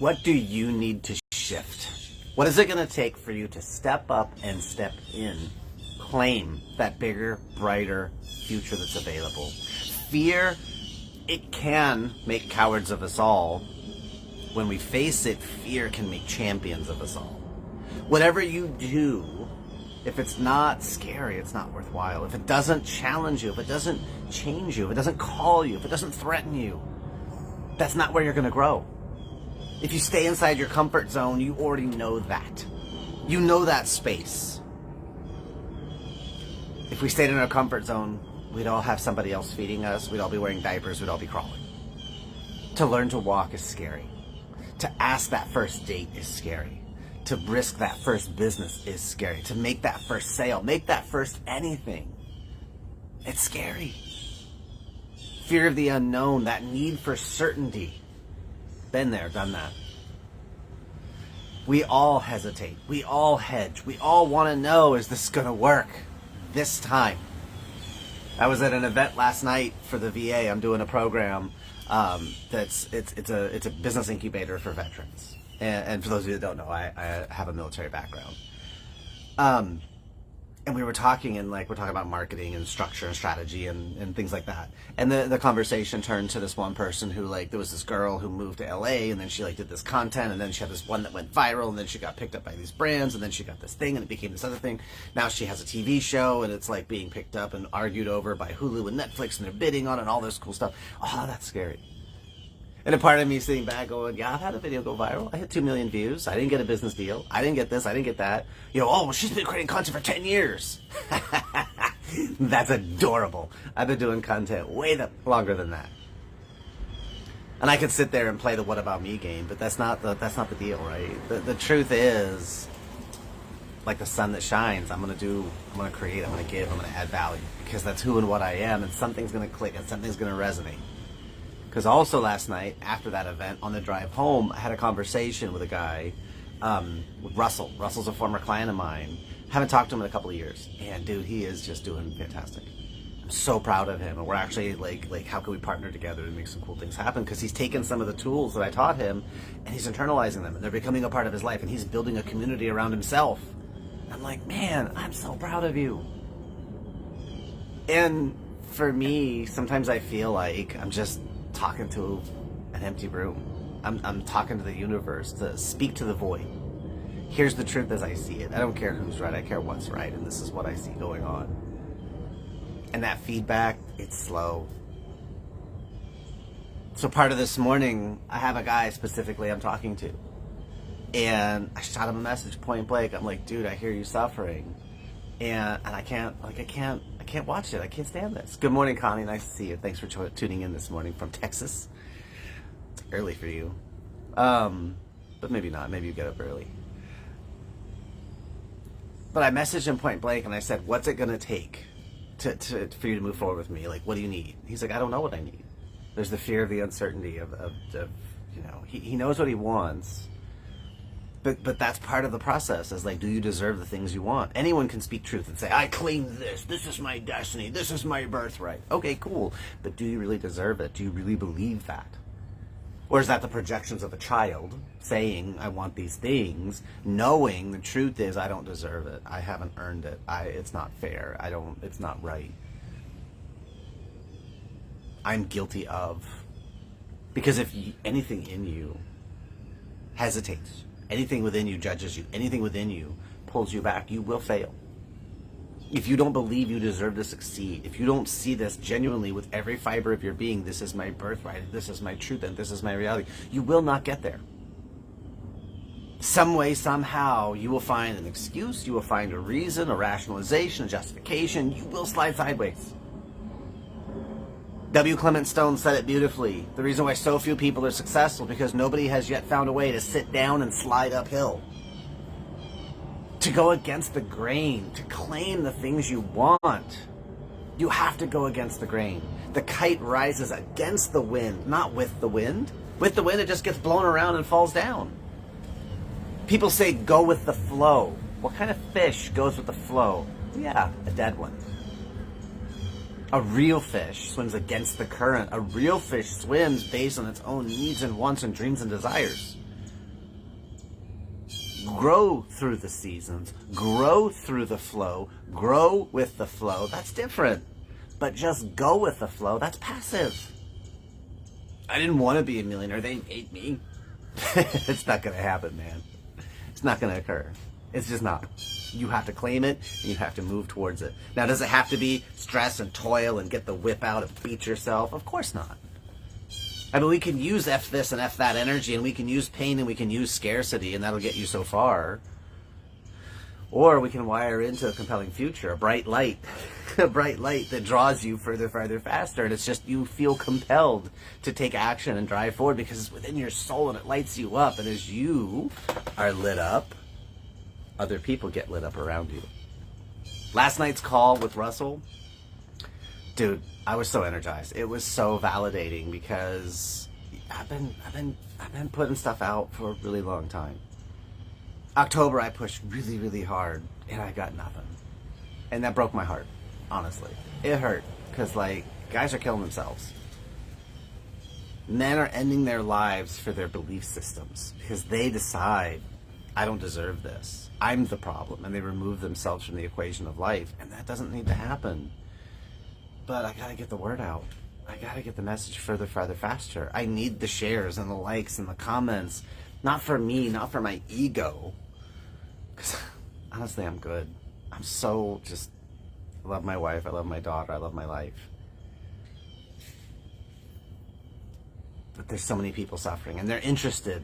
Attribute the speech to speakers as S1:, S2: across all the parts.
S1: What do you need to shift? What is it going to take for you to step up and step in? Claim that bigger, brighter future that's available. Fear, it can make cowards of us all. When we face it, fear can make champions of us all. Whatever you do, if it's not scary, it's not worthwhile. If it doesn't challenge you, if it doesn't change you, if it doesn't call you, if it doesn't threaten you, that's not where you're going to grow. If you stay inside your comfort zone, you already know that. You know that space. If we stayed in our comfort zone, we'd all have somebody else feeding us. We'd all be wearing diapers. We'd all be crawling. To learn to walk is scary. To ask that first date is scary. To risk that first business is scary. To make that first sale, make that first anything. It's scary. Fear of the unknown, that need for certainty. Been there, done that. We all hesitate. We all hedge. We all want to know, is this going to work this time? I was at an event last night for the VA. I'm doing a program it's a business incubator for veterans. And for those of you that don't know, I have a military background. And we were talking, and we're talking about marketing and structure and strategy and things like that. And the conversation turned to this one person who, there was this girl who moved to LA, and then she did this content, and then she had this one that went viral, and then she got picked up by these brands, and then she got this thing, and it became this other thing. Now she has a TV show, and it's being picked up and argued over by Hulu and Netflix, and they're bidding on it, and all this cool stuff. Oh, that's scary. And a part of me sitting back going, yeah, I've had a video go viral. I hit 2 million views. I didn't get a business deal. I didn't get this. I didn't get that. She's been creating content for 10 years. That's adorable. I've been doing content way longer than that. And I could sit there and play the what about me game, but that's not the deal, right? The truth is, like the sun that shines, I'm going to create, I'm going to give, I'm going to add value, because that's who and what I am, and something's going to click and something's going to resonate. Because also last night, after that event, on the drive home, I had a conversation with a guy, with Russell. Russell's a former client of mine. Haven't talked to him in a couple of years. And dude, he is just doing fantastic. I'm so proud of him. And we're actually how can we partner together to make some cool things happen? Because he's taken some of the tools that I taught him, and he's internalizing them, and they're becoming a part of his life, and he's building a community around himself. And I'm like, man, I'm so proud of you. And for me, sometimes I feel like I'm just talking to an empty room. I'm talking to the universe to speak to the void. Here's the truth as I see it. I don't care who's right, I care what's right, and this is what I see going on. And that feedback, it's slow. So part of this morning, I have a guy specifically I'm talking to, and I shot him a message point blank. I'm like, dude, I hear you suffering, and I can't watch it. I can't stand this. Good morning, Connie. Nice to see you. Thanks for tuning in this morning from Texas. It's early for you. But maybe not. Maybe you get up early. But I messaged him point blank, and I said, what's it going to take for you to move forward with me? What do you need? He's like, I don't know what I need. There's the fear of the uncertainty of he knows what he wants. But that's part of the process, is do you deserve the things you want? Anyone can speak truth and say, I claim this is my destiny, this is my birthright. Okay, cool. But do you really deserve it? Do you really believe that? Or is that the projections of a child saying, I want these things, knowing the truth is I don't deserve it. I haven't earned it. It's not fair. It's not right. I'm guilty of. Because if anything in you hesitates, anything within you judges you, anything within you pulls you back, you will fail. If you don't believe you deserve to succeed, if you don't see this genuinely with every fiber of your being, this is my birthright, this is my truth, and this is my reality, you will not get there. Some way, somehow, you will find an excuse, you will find a reason, a rationalization, a justification, you will slide sideways. W. Clement Stone said it beautifully. The reason why so few people are successful is because nobody has yet found a way to sit down and slide uphill. To go against the grain, to claim the things you want, you have to go against the grain. The kite rises against the wind, not with the wind. With the wind, it just gets blown around and falls down. People say, go with the flow. What kind of fish goes with the flow? Yeah, a dead one. A real fish swims against the current. A real fish swims based on its own needs and wants and dreams and desires. grow through the seasons, grow through the flow, grow with the flow. That's different. But just go with the flow, that's passive. I didn't want to be a millionaire. They hate me. It's not going to happen, man. It's not going to occur. It's just not. You have to claim it, and you have to move towards it. Now, does it have to be stress and toil and get the whip out and beat yourself? Of course not. I mean, we can use F this and F that energy, and we can use pain and we can use scarcity, and that'll get you so far. Or we can wire into a compelling future, a bright light, a bright light that draws you further, farther, faster. And it's just you feel compelled to take action and drive forward because it's within your soul and it lights you up. And as you are lit up, other people get lit up around you. Last night's call with Russell, dude, I was so energized. It was so validating because I've been putting stuff out for a really long time. October, I pushed really, really hard, and I got nothing. And that broke my heart, honestly. It hurt, because, like, guys are killing themselves. Men are ending their lives for their belief systems, because they decide, I don't deserve this. I'm the problem, and they remove themselves from the equation of life, and that doesn't need to happen. But I gotta get the word out. I gotta get the message further, farther, faster. I need the shares and the likes and the comments. Not for me, not for my ego. Because honestly, I'm good. I'm so just, I love my wife, I love my daughter, I love my life. But there's so many people suffering, and they're interested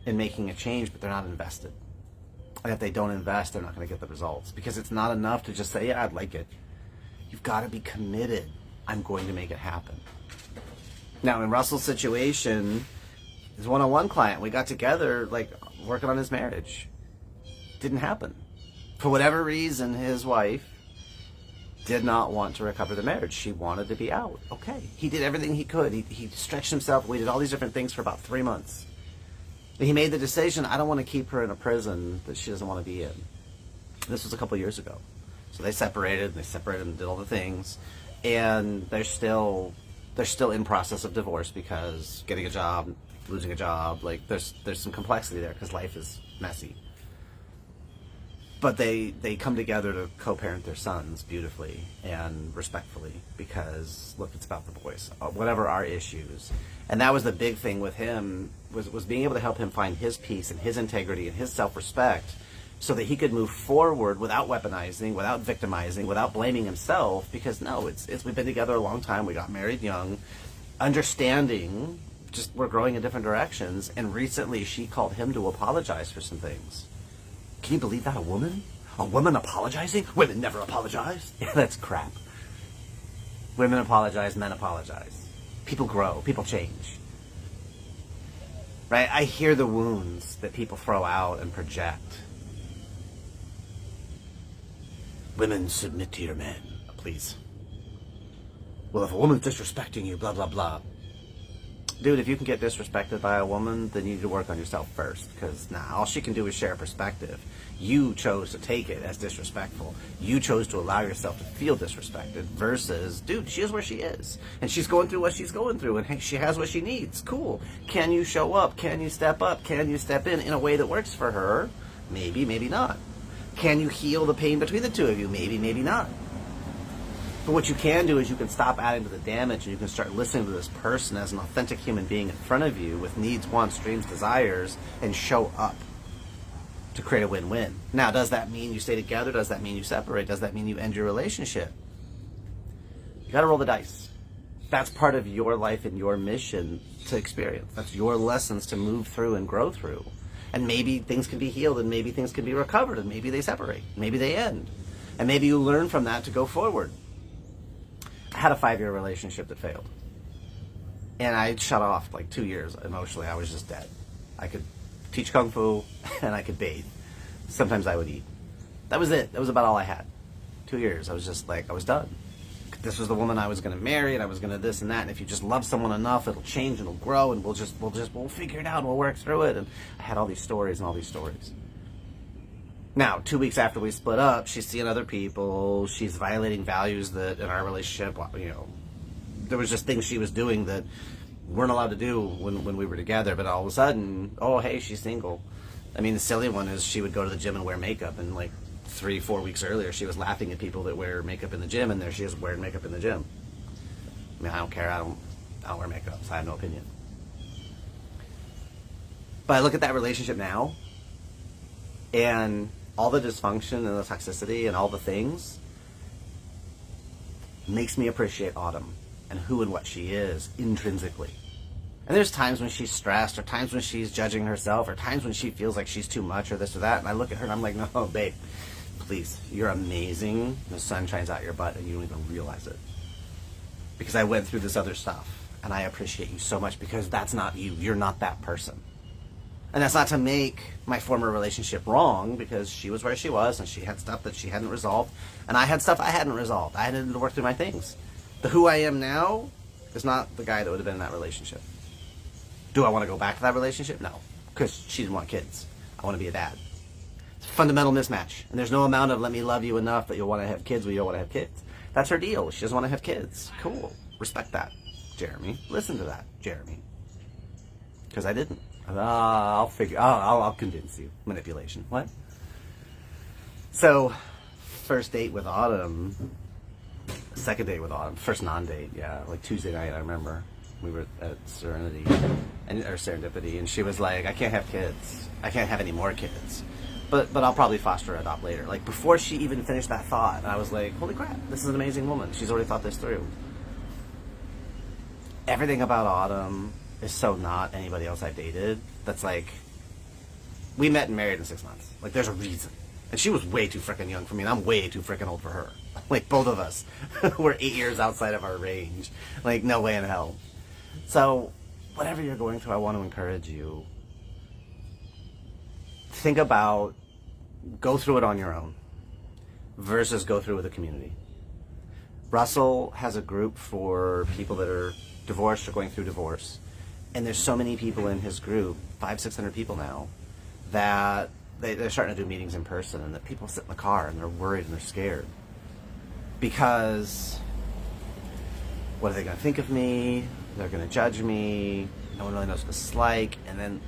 S1: in making a change, but they're not invested. And if they don't invest, they're not going to get the results. Because it's not enough to just say, yeah, I'd like it. You've got to be committed. I'm going to make it happen. Now, in Russell's situation, his one-on-one client, we got together, like, working on his marriage. Didn't happen. For whatever reason, his wife did not want to recover the marriage. She wanted to be out. Okay. He did everything he could. He stretched himself. We did all these different things for about 3 months. And he made the decision, I don't want to keep her in a prison that she doesn't want to be in. This was a couple years ago. So they separated and did all the things. And they're still in process of divorce because getting a job, losing a job, like there's some complexity there because life is messy. But they come together to co-parent their sons beautifully and respectfully because, look, it's about the boys, whatever our issues. And that was the big thing with him, was being able to help him find his peace and his integrity and his self-respect so that he could move forward without weaponizing, without victimizing, without blaming himself. Because, no, it's we've been together a long time. We got married young, understanding, just we're growing in different directions. And recently she called him to apologize for some things. Can you believe that? A woman? A woman apologizing? Women never apologize. Yeah, that's crap. Women apologize, men apologize. People grow, people change. Right? I hear the wounds that people throw out and project. Women, submit to your men, please. Well, if a woman's disrespecting you, blah, blah, blah. Dude, if you can get disrespected by a woman, then you need to work on yourself first. Because all she can do is share perspective. You chose to take it as disrespectful. You chose to allow yourself to feel disrespected versus, dude, she is where she is. And she's going through what she's going through. And hey, she has what she needs. Cool. Can you show up? Can you step up? Can you step in a way that works for her? Maybe, maybe not. Can you heal the pain between the two of you? Maybe, maybe not. But what you can do is you can stop adding to the damage and you can start listening to this person as an authentic human being in front of you with needs, wants, dreams, desires, and show up to create a win-win. Now, does that mean you stay together? Does that mean you separate? Does that mean you end your relationship? You gotta roll the dice. That's part of your life and your mission to experience. That's your lessons to move through and grow through. And maybe things can be healed and maybe things can be recovered and maybe they separate. Maybe they end. And maybe you learn from that to go forward. I had a 5-year relationship that failed. And I shut off like 2 years emotionally. I was just dead. I could teach Kung Fu and I could bathe. Sometimes I would eat. That was it. That was about all I had. 2 years. I was just like, I was done. This was the woman I was going to marry and I was going to this and that. And if you just love someone enough, it'll change and it'll grow and we'll figure it out and we'll work through it. And I had all these stories and all these stories. Now, 2 weeks after we split up, she's seeing other people. She's violating values that in our relationship, there was just things she was doing that weren't allowed to do when we were together. But all of a sudden, oh, hey, she's single. I mean, the silly one is she would go to the gym and wear makeup, and like 3-4 weeks earlier, she was laughing at people that wear makeup in the gym, and there she is wearing makeup in the gym. I mean, I don't care. I don't wear makeup, so I have no opinion. But I look at that relationship now, and all the dysfunction and the toxicity and all the things makes me appreciate Autumn and who and what she is intrinsically. And there's times when she's stressed, or times when she's judging herself, or times when she feels like she's too much or this or that. And I look at her and I'm like, no, babe, please, you're amazing. The sun shines out your butt and you don't even realize it. Because I went through this other stuff, and I appreciate you so much, because that's not you. You're not that person. And that's not to make my former relationship wrong, because she was where she was, and she had stuff that she hadn't resolved, and I had stuff I hadn't resolved. I had to work through my things. The who I am now is not the guy that would have been in that relationship. Do I want to go back to that relationship? No, because she didn't want kids. I want to be a dad. It's a fundamental mismatch, and there's no amount of let me love you enough that you'll want to have kids when you don't want to have kids. That's her deal. She doesn't want to have kids. Cool. Respect that, Jeremy. Listen to that, Jeremy. Because I didn't. I'll convince you. Manipulation. What? So, first date with Autumn, second date with Autumn, first non-date, yeah, like Tuesday night, I remember. We were at Serendipity, and she was like, I can't have kids. I can't have any more kids. But I'll probably foster or adopt later. Like, before she even finished that thought, and I was like, holy crap, this is an amazing woman. She's already thought this through. Everything about Autumn is so not anybody else I've dated. That's like, we met and married in 6 months. Like, there's a reason. And she was way too freaking young for me, and I'm way too freaking old for her. Like, both of us. We're 8 years outside of our range. Like, no way in hell. So, whatever you're going through, I want to encourage you. Think about, go through it on your own versus go through with a community. Russell has a group for people that are divorced or going through divorce. And there's so many people in his group, 500-600 people now, that they're starting to do meetings in person, and that people sit in the car and they're worried and they're scared. Because what are they going to think of me? They're going to judge me. No one really knows what this is like. And then,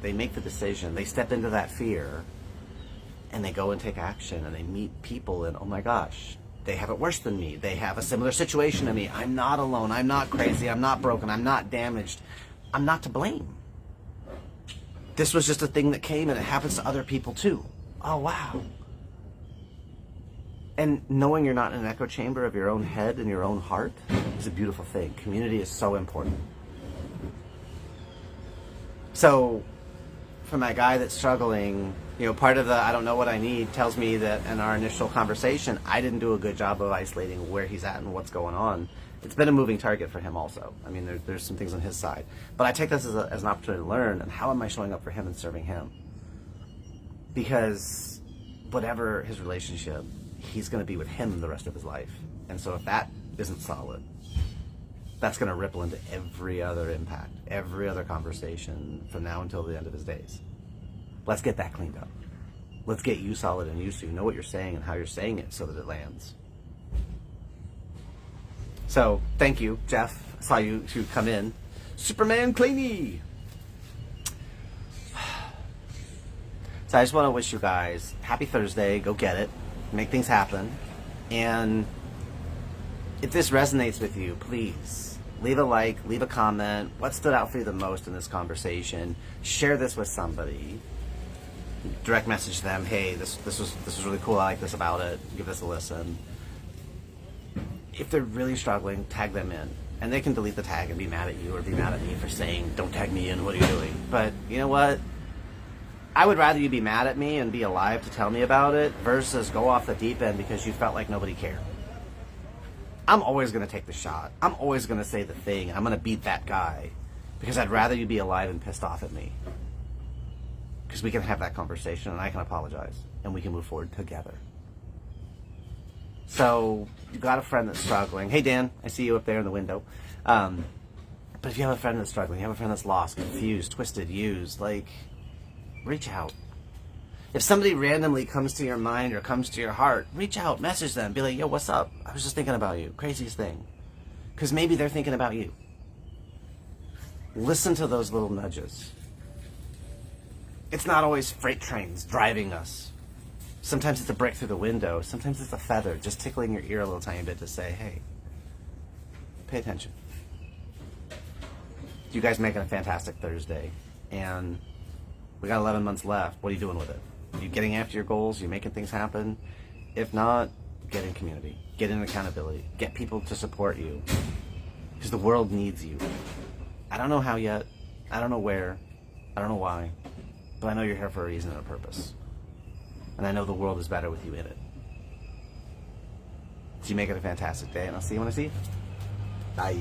S1: they make the decision. They step into that fear, and they go and take action, and they meet people, and oh my gosh, they have it worse than me. They have a similar situation to me. I'm not alone. I'm not crazy. I'm not broken. I'm not damaged. I'm not to blame. This was just a thing that came, and it happens to other people too. Oh, wow. And knowing you're not in an echo chamber of your own head and your own heart is a beautiful thing. Community is so important. So, for my guy that's struggling, part of the I don't know what I need tells me that in our initial conversation, I didn't do a good job of isolating where he's at and what's going on. It's been a moving target for him also. I mean, there's some things on his side. But I take this as an opportunity to learn, and how am I showing up for him and serving him? Because whatever his relationship, he's going to be with him the rest of his life. And so if that isn't solid, that's going to ripple into every other impact, every other conversation from now until the end of his days. Let's get that cleaned up. Let's get you solid and you so you know what you're saying and how you're saying it so that it lands. So, thank you, Jeff. I saw you come in. Superman Cleany! So I just want to wish you guys happy Thursday. Go get it. Make things happen. And if this resonates with you, please leave a like, leave a comment. What stood out for you the most in this conversation? Share this with somebody. Direct message them, hey, this was really cool. I like this about it. Give this a listen. If they're really struggling, tag them in. And they can delete the tag and be mad at you or be mad at me for saying, don't tag me in, what are you doing? But you know what? I would rather you be mad at me and be alive to tell me about it versus go off the deep end because you felt like nobody cared. I'm always going to take the shot. I'm always going to say the thing. I'm going to beat that guy because I'd rather you be alive and pissed off at me. Because we can have that conversation and I can apologize and we can move forward together. So, you got a friend that's struggling. Hey, Dan, I see you up there in the window. But if you have a friend that's struggling, you have a friend that's lost, confused, twisted, used, reach out. If somebody randomly comes to your mind or comes to your heart, reach out, message them, be like, yo, what's up? I was just thinking about you. Craziest thing. Because maybe they're thinking about you. Listen to those little nudges. It's not always freight trains driving us. Sometimes it's a brick through the window. Sometimes it's a feather just tickling your ear a little tiny bit to say, hey, pay attention. You guys making a fantastic Thursday. And we got 11 months left. What are you doing with it? Are you getting after your goals? Are you making things happen? If not, get in community. Get in accountability. Get people to support you. Because the world needs you. I don't know how yet. I don't know where. I don't know why. But I know you're here for a reason and a purpose. And I know the world is better with you in it. So you make it a fantastic day, and I'll see you when I see you. Bye.